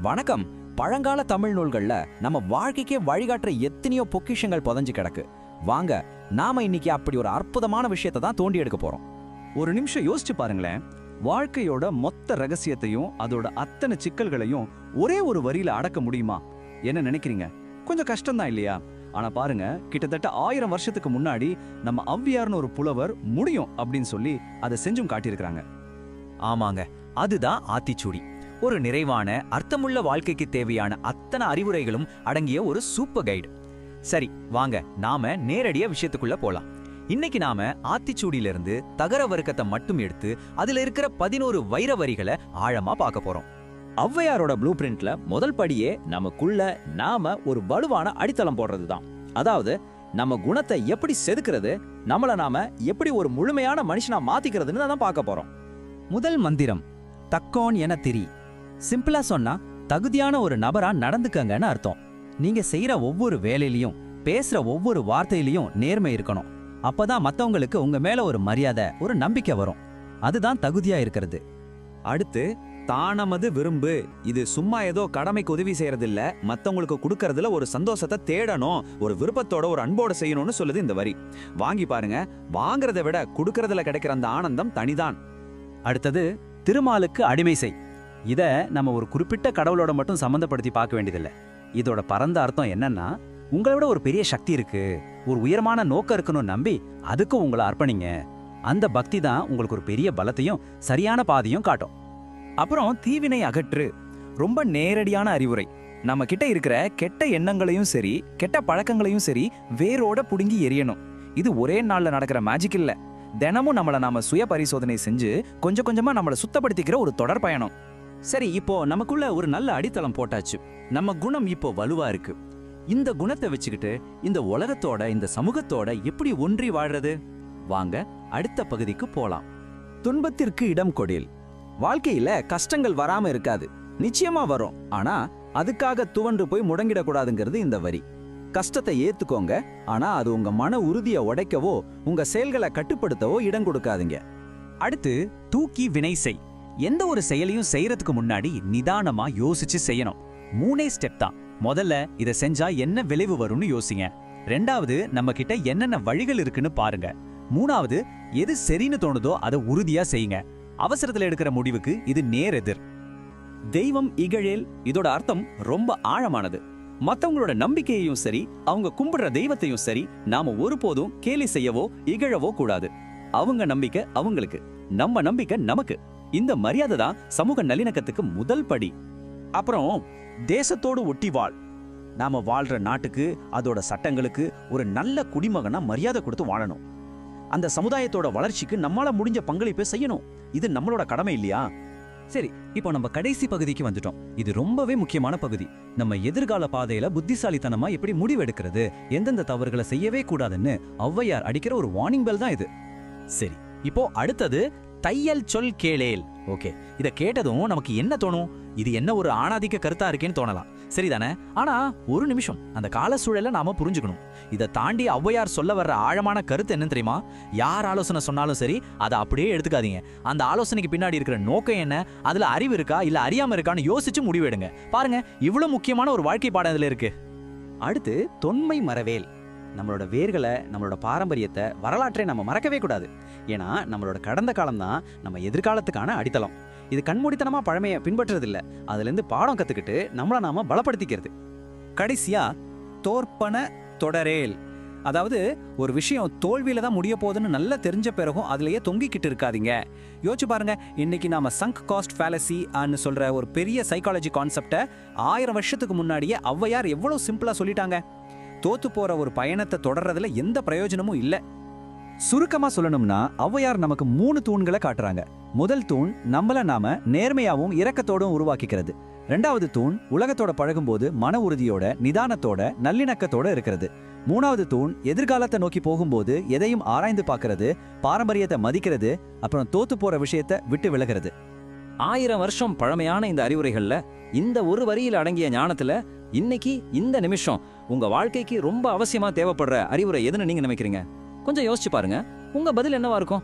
வணக்கம். பழங்கால தமிழ் நூல்கள்ல நம்ம வாழ்க்கைக்கே வழிகாட்டுற எத்தனையோ பொக்கிஷங்கள் புதைஞ்சு கிடக்கு. வாங்க, நாம இன்னைக்கு அப்படி ஒரு அற்புதமான விஷயத்தை தான் தோண்டி எடுக்க போறோம். ஒரு நிமிஷம் யோசிச்சு பாருங்களேன். வாழ்க்கையோட மொத்த ரகசியத்தையும் அதோட அத்தனை சிக்கல்களையும் ஒரே ஒரு வரியில அடக்க முடியுமா? என்ன நினைக்கிறீங்க? கொஞ்சம் கஷ்டம்தான் இல்லையா? ஆனா பாருங்க, கிட்டத்தட்ட 1000 வருஷத்துக்கு முன்னாடி நம்ம ஔவையார்னு ஒரு புலவர் முடியும் அப்படின்னு சொல்லி அதை செஞ்சும் காட்டியிருக்கிறாங்க. ஆமாங்க, அதுதான் ஆத்திச்சூடி. ஒரு நிறைவான அர்த்தமுள்ள வாழ்க்கைக்கு தேவையான அத்தனை அறிவுரைகளும் அடங்கிய ஒரு சூப்பர் கைடு. சரி, வாங்க நாம நேரடியா விஷயத்துக்குள்ள போலாம். இன்னைக்கு நாம ஆத்திச்சூடியிலிருந்து தகர வர்க்கத்தை மட்டும் எடுத்து அதுல இருக்கிற 11 வைர வரிகளை ஆழமா பார்க்க போறோம். ஔவையாரோட ப்ளூ பிரிண்ட்ல முதல் படியே நமக்குள்ள நாம ஒரு வலுவான அடித்தளம் போடுறதுதான். அதாவது நம்ம குணத்தை எப்படி செதுக்கிறது, நம்மள நாம எப்படி ஒரு முழுமையான மனுஷனா மாத்திக்கிறதுன்னு தான் பார்க்க போறோம். முதல் மந்திரம் தக்கோன் என திரி. சிம்பிளா சொன்னா தகுதியான ஒரு நபரா நடந்துக்கங்கன்னு அர்த்தம். நீங்க செய்யற ஒவ்வொரு வேலையிலையும் பேசுற ஒவ்வொரு வார்த்தையிலையும் நேர்மை இருக்கணும். அப்பதான் மத்தவங்களுக்கு உங்க மேல ஒரு மரியாதை, ஒரு நம்பிக்கை வரும். அதுதான் தகுதியா இருக்கிறது. அடுத்து தானமது விரும்பு. இது சும்மா ஏதோ கடமைக்கு உதவி செய்யறது இல்ல, மத்தவங்களுக்கு கொடுக்கறதுல ஒரு சந்தோஷத்தை தேடணும், ஒரு விருப்பத்தோட ஒரு அன்போட செய்யணும்னு சொல்லுது இந்த வரி. வாங்கி பாருங்க, வாங்குறதை விட கொடுக்கறதுல கிடைக்கிற அந்த ஆனந்தம் தனிதான். அடுத்தது திருமாலுக்கு அடிமை செய். இத நம்ம ஒரு குறிப்பிட்ட கடவுளோட மட்டும் சம்பந்தப்படுத்தி பார்க்க வேண்டியதில்லை. இதோட பரந்த அர்த்தம் என்னன்னா, உங்களை விட ஒரு பெரிய சக்தி இருக்கு, ஒரு உயரமான நோக்கம் இருக்குன்னு நம்பி அதுக்கு உங்களை அர்ப்பணிங்க. அந்த பக்தி தான் உங்களுக்கு ஒரு பெரிய பலத்தையும் சரியான பாதையும் காட்டும். அப்புறம் தீவினை அகற்று. ரொம்ப நேரடியான அறிவுரை. நம்ம கிட்ட இருக்கிற கெட்ட எண்ணங்களையும் சரி, கெட்ட பழக்கங்களையும் சரி வேரோட புடுங்கி எரியணும். இது ஒரே நாள்ல நடக்கிற மேஜிக் இல்ல. தினமும் நாம சுய பரிசோதனை செஞ்சு கொஞ்சம் கொஞ்சமா நம்மளை சுத்தப்படுத்திக்கிற ஒரு தொடர் பயணம். சரி, இப்போ நமக்குள்ள ஒரு நல்ல அடித்தளம் போட்டாச்சு. நம்ம குணம் இப்போ வலுவா இருக்கு. இந்த குணத்தை வச்சுக்கிட்டு இந்த உலகத்தோட, இந்த சமூகத்தோட எப்படி ஒன்றி வாழ்றது? வாங்க அடுத்த பகுதிக்கு போலாம். துன்பத்திற்கு இடம் கொடேல். வாழ்க்கையில கஷ்டங்கள் வராம இருக்காது, நிச்சயமா வரும். ஆனா அதுக்காக துவண்டு போய் முடங்கிடக்கூடாதுங்கிறது இந்த வரி. கஷ்டத்தை ஏத்துக்கோங்க, ஆனா அது உங்க மன உறுதியை உடைக்கவோ உங்க செயல்களை கட்டுப்படுத்தவோ இடம் கொடுக்காதீங்க. அடுத்து தூக்கி வினை செய். எந்த ஒரு செயலையும் செய்யறதுக்கு முன்னாடி நிதானமா யோசிச்சு செய்யணும். 3 ஸ்டெப் தான். முதல்ல இதை செஞ்சா என்ன விளைவு வரும்னு யோசிங்க. 2வது நம்ம கிட்ட என்னென்ன வழிகள் இருக்குன்னு பாருங்க. 3வது எது சரின்னு தோணுதோ அதை உறுதியா செய்யுங்க. அவசரத்துல எடுக்கிற முடிவுக்கு இது நேர் எதிர். தெய்வம் இகழேல். இதோட அர்த்தம் ரொம்ப ஆழமானது. மத்தவங்களோட நம்பிக்கையையும் சரி, அவங்க கும்பிடுற தெய்வத்தையும் சரி நாம ஒருபோதும் கேலி செய்யவோ இகழவோ கூடாது. அவங்க நம்பிக்கை அவங்களுக்கு, நம்ம நம்பிக்கை நமக்கு. இந்த மரியாதை தான் சமூக நல்லிணக்கத்துக்கு முதல் படி. அப்புறம் தேசத்தோடு ஒட்டி வாழ். நாம வாழ்ற நாட்டுக்கு, அதோட சட்டங்களுக்கு ஒரு நல்ல குடிமகனா மரியாதை கொடுத்து வாழணும். அந்த சமுதாயத்தோட வளர்ச்சிக்கு நம்மால முடிஞ்ச பங்களிப்பை செய்யணும். இது நம்மளோட கடமை இல்லையா? சரி, இப்போ நம்ம கடைசி பகுதிக்கு வந்துட்டோம். இது ரொம்பவே முக்கியமான பகுதி. நம்ம எதிர்கால பாதையில புத்திசாலித்தனமா எப்படி முடிவெடுக்கிறது, எந்தெந்த தவறுகளை செய்யவே கூடாதுன்னு ஔவையார் அடிக்கிற ஒரு வார்னிங் பெல் தான் இது. சரி, இப்போ அடுத்தது தையல் சொல் கேளேல். ஓகே, இத கேட்டதும் நமக்கு என்ன தோணும்? இது என்ன ஒரு ஆணாதிக்க கருத்தா இருக்கேன்னு தோணலாம், சரிதானே? ஆனா ஒரு நிமிஷம், அந்த கால சூழலை நாம புரிஞ்சுக்கணும். இதை தாண்டி ஔவையார் சொல்ல வர்ற ஆழமான கருத்து என்ன தெரியுமா? யார் ஆலோசனை சொன்னாலும் சரி, அதை அப்படியே எடுத்துக்காதீங்க. அந்த ஆலோசனைக்கு பின்னாடி இருக்கிற நோக்கம் என்ன, அதுல அறிவு இருக்கா இல்ல அறியாம இருக்கான்னு யோசிச்சு முடிவெடுங்க. பாருங்க, இவ்வளவு முக்கியமான ஒரு வாழ்க்கை பாடம் இதுல இருக்கு. அடுத்து தொன்மை மறவேல். நம்மளோட வேர்களை, நம்மளோட பாரம்பரியத்தை, வரலாற்றை நம்ம மறக்கவே கூடாது. ஏன்னா நம்மளோட கடந்த காலம் தான் நம்ம எதிர்காலத்துக்கான அடித்தளம். இது கண்மூடித்தனமா பழமையை பின்பற்றுறது இல்ல, அதுல இருந்து பாடம் கத்துக்கிட்டு நம்மள நாம பலப்படுத்திக்கிறது. கடைசியா தோற்பன தொடரேல். அதாவது ஒரு விஷயம் தோல்வியில தான் முடிய போகுதுன்னு நல்லா தெரிஞ்ச பிறகும் அதுலயே தொங்கிக்கிட்டு இருக்காதீங்க. யோசிச்சு பாருங்க, இன்னைக்கு நாம சங்க் காஸ்ட் ஃபேலசி ஆன்னு சொல்ற ஒரு பெரிய சைக்காலஜி கான்செப்டை 1000 வருஷத்துக்கு முன்னாடியே ஔவையார் எவ்வளவு சிம்பிளா சொல்லிட்டாங்க. தோத்து போற ஒரு பயணத்தை தொடர்றதுல எந்த பிரயோஜனமும் இல்ல. சுருக்கமா சொல்லணும்னா ஔவையார் நமக்கு 3 தூண்களை காட்டுறாங்க. முதல் தூண் நம்மள நாம நேர்மையாவும் இரக்கத்தோடும் உருவாக்கிக்கிறது. 2வது தூண் உலகத்தோட பழகும்போது மன உறுதியோட, நிதானத்தோட, நல்லிணக்கத்தோட இருக்கிறது. 3வது தூண் எதிர்காலத்தை நோக்கி போகும்போது எதையும் ஆராய்ந்து பார்க்கறது, பாரம்பரியத்தை மதிக்கிறது, அப்புறம் தோத்து போற விஷயத்தை விட்டு விலகிறது. 1000 வருஷம் பழமையான இந்த அறிவுரைகள்ல இந்த ஒரு வரியில் அடங்கிய ஞானத்துல இன்னைக்கு இந்த நிமிஷம் உங்க வாழ்க்கைக்கு ரொம்ப அவசியமா தேவைப்படுற அறிவுரை எதுன்னு நீங்க நினைக்கிறீங்க? கொஞ்சம் யோசிச்சு பாருங்க. உங்க பதில் என்னவா இருக்கும்?